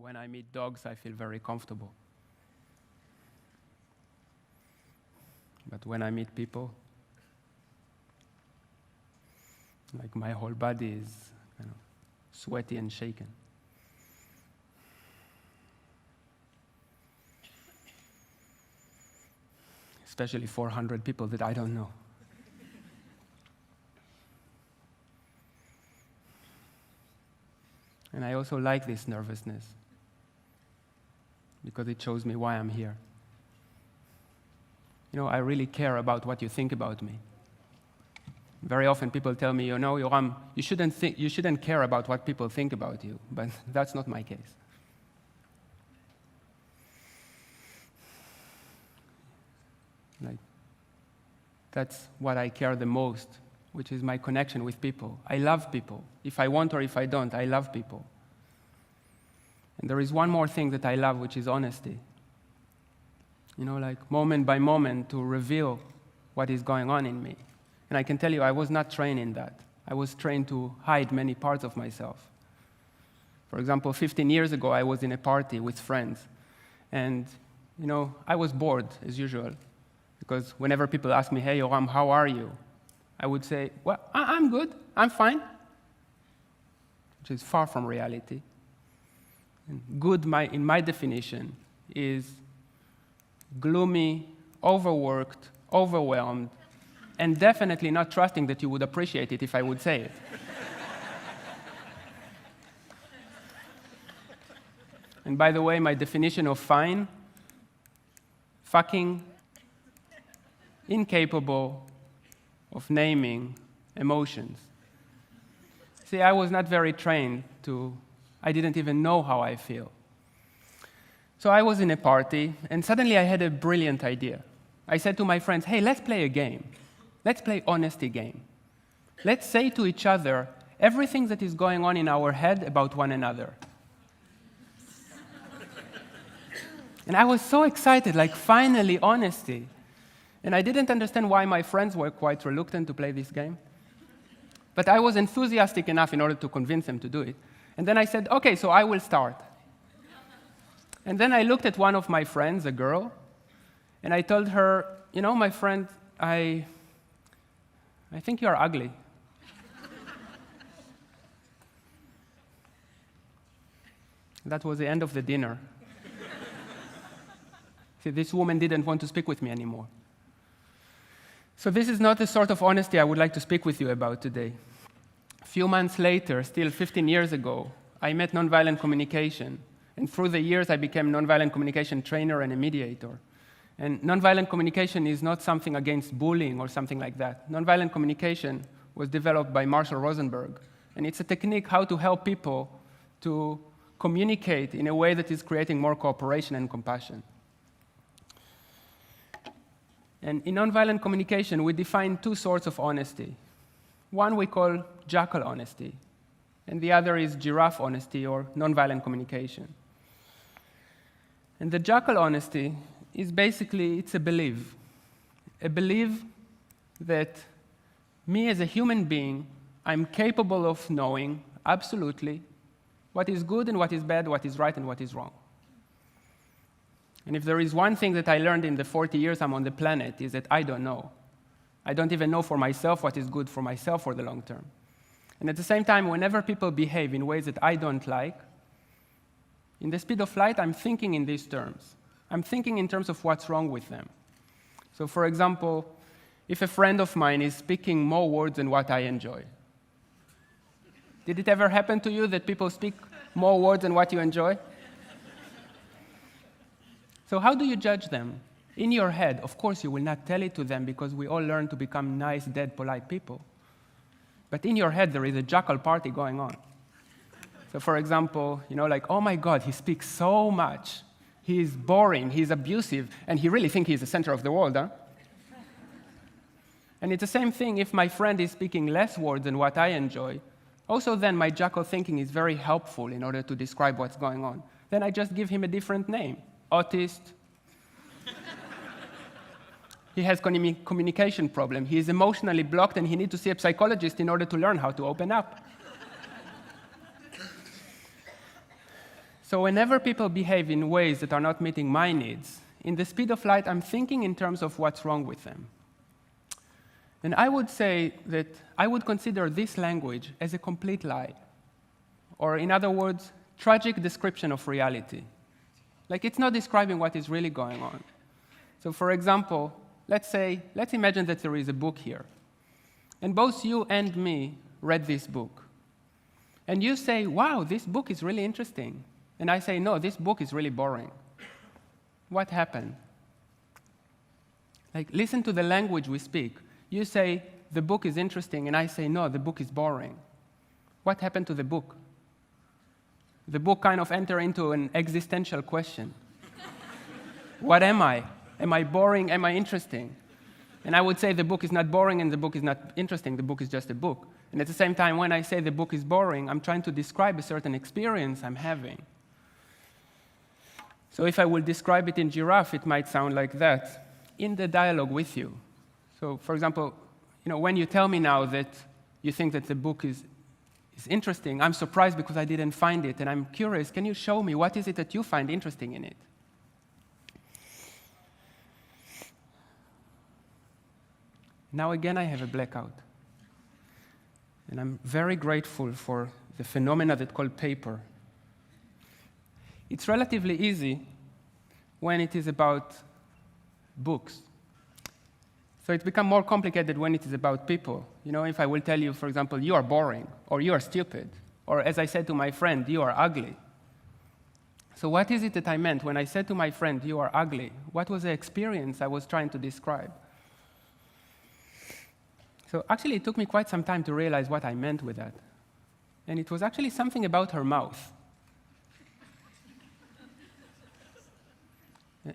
when I meet dogs, I feel very comfortable. But when I meet people, like my whole body is kind of sweaty and shaken. Especially 400 people that I don't know. And I also like this nervousness because it shows me why I'm here. You know, I really care about what you think about me. Very often people tell me, you know, Yoram, you shouldn't care about what people think about you, but that's not my case. Like, that's what I care the most, which is my connection with people. I love people. If I want or if I don't, I love people. And there is one more thing that I love, which is honesty. You know, like moment by moment to reveal what is going on in me. And I can tell you, I was not trained in that. I was trained to hide many parts of myself. For example, 15 years ago, I was in a party with friends. And, you know, I was bored, as usual. Because whenever people ask me, hey, Yoram, how are you? I would say, well, I'm good, I'm fine. Which is far from reality. And good, in my definition, is gloomy, overworked, overwhelmed, and definitely not trusting that you would appreciate it if I would say it. And by the way, my definition of fine, fucking incapable of naming emotions. See, I was not very trained I didn't even know how I feel. So I was in a party, and suddenly I had a brilliant idea. I said to my friends, hey, let's play a game. Let's play honesty game. Let's say to each other everything that is going on in our head about one another. And I was so excited, like finally honesty. And I didn't understand why my friends were quite reluctant to play this game. But I was enthusiastic enough in order to convince them to do it. And then I said, okay, so I will start. And then I looked at one of my friends, a girl, and I told her, you know, my friend, I think you are ugly. That was the end of the dinner. See, this woman didn't want to speak with me anymore. So this is not the sort of honesty I would like to speak with you about today. A few months later, still 15 years ago, I met nonviolent communication. And through the years, I became a nonviolent communication trainer and a mediator. And nonviolent communication is not something against bullying or something like that. Nonviolent communication was developed by Marshall Rosenberg. And it's a technique how to help people to communicate in a way that is creating more cooperation and compassion. And in nonviolent communication, we define two sorts of honesty. One we call jackal honesty, and the other is giraffe honesty or nonviolent communication. And the jackal honesty is basically, it's a belief that me as a human being, I'm capable of knowing absolutely what is good and what is bad, what is right and what is wrong. And if there is one thing that I learned in the 40 years I'm on the planet, is that I don't know. I don't even know for myself what is good for myself for the long term. And at the same time, whenever people behave in ways that I don't like, in the speed of light, I'm thinking in these terms. I'm thinking in terms of what's wrong with them. So for example, if a friend of mine is speaking more words than what I enjoy, did it ever happen to you that people speak more words than what you enjoy? So how do you judge them? In your head, of course, you will not tell it to them because we all learn to become nice, dead, polite people. But in your head, there is a jackal party going on. So for example, you know, like, oh my God, he speaks so much. He's boring, he's abusive, and he really thinks he's the center of the world, huh? And it's the same thing if my friend is speaking less words than what I enjoy. Also then, my jackal thinking is very helpful in order to describe what's going on. Then I just give him a different name. Autist. He has communication problem. He is emotionally blocked, and he needs to see a psychologist in order to learn how to open up. So whenever people behave in ways that are not meeting my needs, in the speed of light, I'm thinking in terms of what's wrong with them. And I would say that I would consider this language as a complete lie. Or in other words, tragic description of reality. Like it's not describing what is really going on. So for example, let's imagine that there is a book here. And both you and me read this book. And you say, wow, this book is really interesting. And I say, no, this book is really boring. What happened? Like, listen to the language we speak. You say, the book is interesting, and I say, no, the book is boring. What happened to the book? The book kind of entered into an existential question. What am I? Am I boring? Am I interesting? And I would say the book is not boring and the book is not interesting. The book is just a book. And at the same time, when I say the book is boring, I'm trying to describe a certain experience I'm having. So if I will describe it in giraffe, it might sound like that in the dialogue with you. So for example, when you tell me now that you think that the book is interesting, I'm surprised because I didn't find it, and I'm curious, can you show me what is it that you find interesting in it? Now again, I have a blackout. And I'm very grateful for the phenomena that's called paper. It's relatively easy when it is about books. So it's become more complicated when it is about people. If I will tell you, for example, you are boring, or you are stupid, or as I said to my friend, you are ugly. So what is it that I meant when I said to my friend, you are ugly? What was the experience I was trying to describe? So actually, it took me quite some time to realize what I meant with that. And it was actually something about her mouth.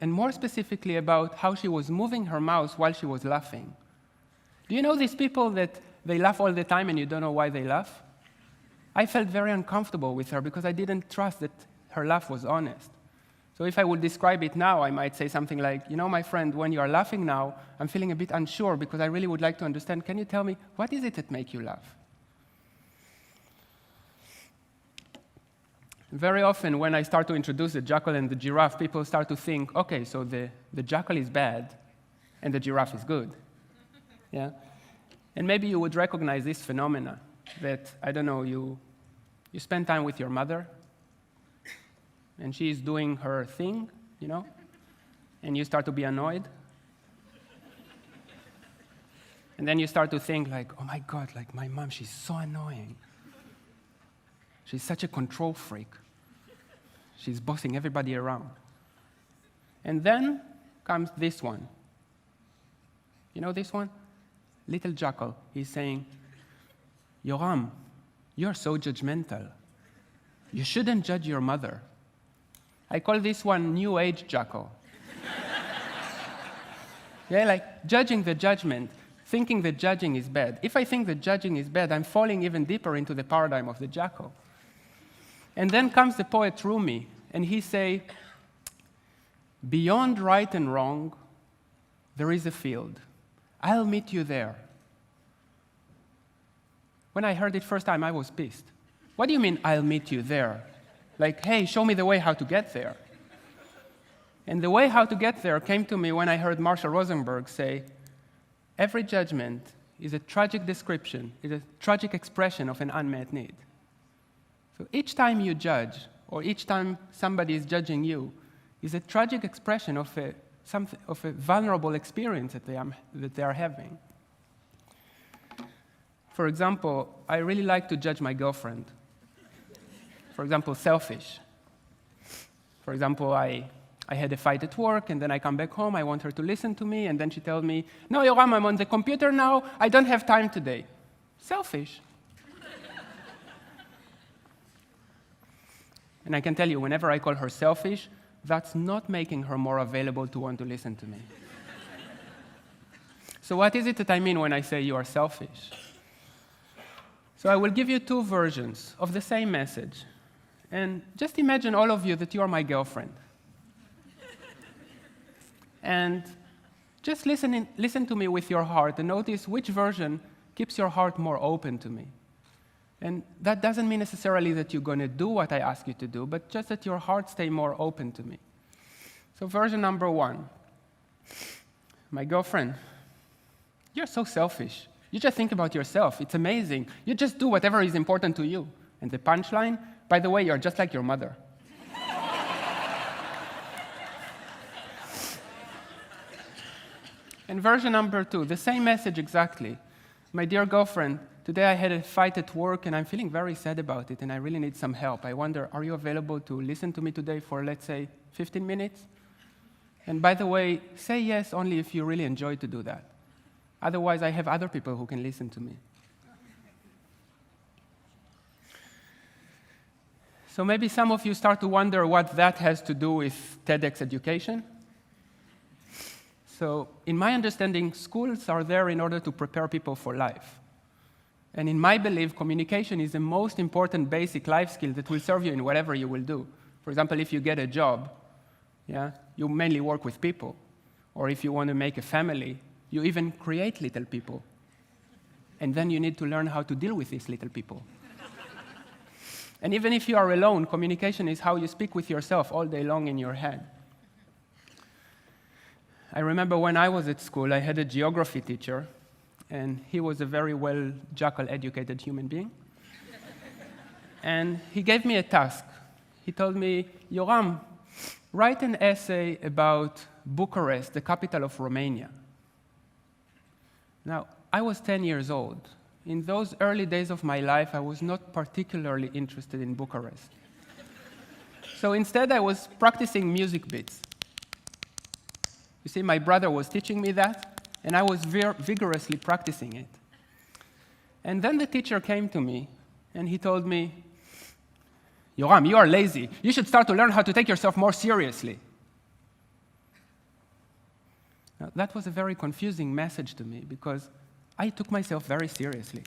And more specifically about how she was moving her mouth while she was laughing. Do you know these people that they laugh all the time and you don't know why they laugh? I felt very uncomfortable with her because I didn't trust that her laugh was honest. So if I would describe it now, I might say something like, my friend, when you are laughing now, I'm feeling a bit unsure because I really would like to understand. Can you tell me, what is it that makes you laugh? Very often, when I start to introduce the jackal and the giraffe, people start to think, okay, so the jackal is bad and the giraffe is good. Yeah? And maybe you would recognize this phenomena that, I don't know, you spend time with your mother, and she's doing her thing, and you start to be annoyed. And then you start to think like, oh my God, like my mom, she's so annoying. She's such a control freak. She's bossing everybody around. And then comes this one. You know this one? Little jackal. He's saying, Yoram, you're so judgmental. You shouldn't judge your mother. I call this one New Age jackal. Yeah, like judging the judgment, thinking that judging is bad. If I think that judging is bad, I'm falling even deeper into the paradigm of the jackal. And then comes the poet Rumi, and he say, beyond right and wrong, there is a field. I'll meet you there. When I heard it first time, I was pissed. What do you mean, I'll meet you there? Like, hey, show me the way how to get there. And the way how to get there came to me when I heard Marshall Rosenberg say, every judgment is a tragic description, is a tragic expression of an unmet need. So each time you judge, or each time somebody is judging you, is a tragic expression of a vulnerable experience that they are having. For example, I really like to judge my girlfriend. For example, selfish. For example, I had a fight at work, and then I come back home, I want her to listen to me, and then she tells me, no, Yoram, I'm on the computer now, I don't have time today. Selfish. And I can tell you, whenever I call her selfish, that's not making her more available to want to listen to me. So what is it that I mean when I say you are selfish? So I will give you two versions of the same message. And just imagine all of you that you are my girlfriend. And just listen to me with your heart and notice which version keeps your heart more open to me. And that doesn't mean necessarily that you're going to do what I ask you to do, but just that your heart stay more open to me. So version number 1. My girlfriend, you're so selfish. You just think about yourself. It's amazing. You just do whatever is important to you. And the punchline, by the way, you're just like your mother. And version number 2, the same message exactly. My dear girlfriend, today I had a fight at work and I'm feeling very sad about it and I really need some help. I wonder, are you available to listen to me today for, let's say, 15 minutes? And by the way, say yes only if you really enjoy to do that. Otherwise, I have other people who can listen to me. So maybe some of you start to wonder what that has to do with TEDx education. So in my understanding, schools are there in order to prepare people for life. And in my belief, communication is the most important basic life skill that will serve you in whatever you will do. For example, if you get a job, you mainly work with people. Or if you want to make a family, you even create little people. And then you need to learn how to deal with these little people. And even if you are alone, communication is how you speak with yourself all day long in your head. I remember when I was at school, I had a geography teacher, and he was a very well-jackal educated human being. And he gave me a task. He told me, Yoram, write an essay about Bucharest, the capital of Romania. Now, I was 10 years old. In those early days of my life, I was not particularly interested in Bucharest. So instead, I was practicing music bits. You see, my brother was teaching me that, and I was vigorously practicing it. And then the teacher came to me, and he told me, Yoram, you are lazy. You should start to learn how to take yourself more seriously. Now, that was a very confusing message to me, because I took myself very seriously.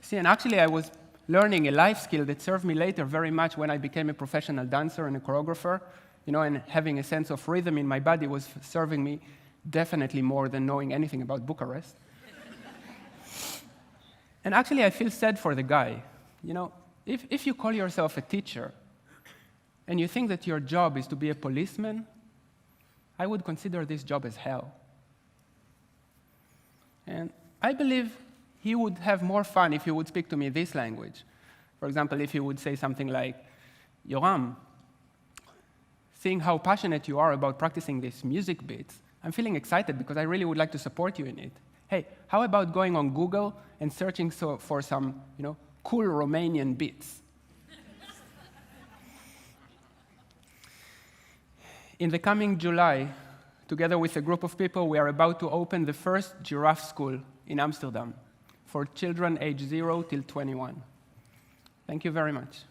See, and actually I was learning a life skill that served me later very much when I became a professional dancer and a choreographer, and having a sense of rhythm in my body was serving me definitely more than knowing anything about Bucharest. And actually, I feel sad for the guy. If you call yourself a teacher and you think that your job is to be a policeman, I would consider this job as hell. And I believe he would have more fun if he would speak to me this language. For example, if he would say something like, Yoram, seeing how passionate you are about practicing these music bits, I'm feeling excited because I really would like to support you in it. Hey, how about going on Google and searching for some, cool Romanian beats? In the coming July, together with a group of people, we are about to open the first giraffe school in Amsterdam for children aged 0 till 21. Thank you very much.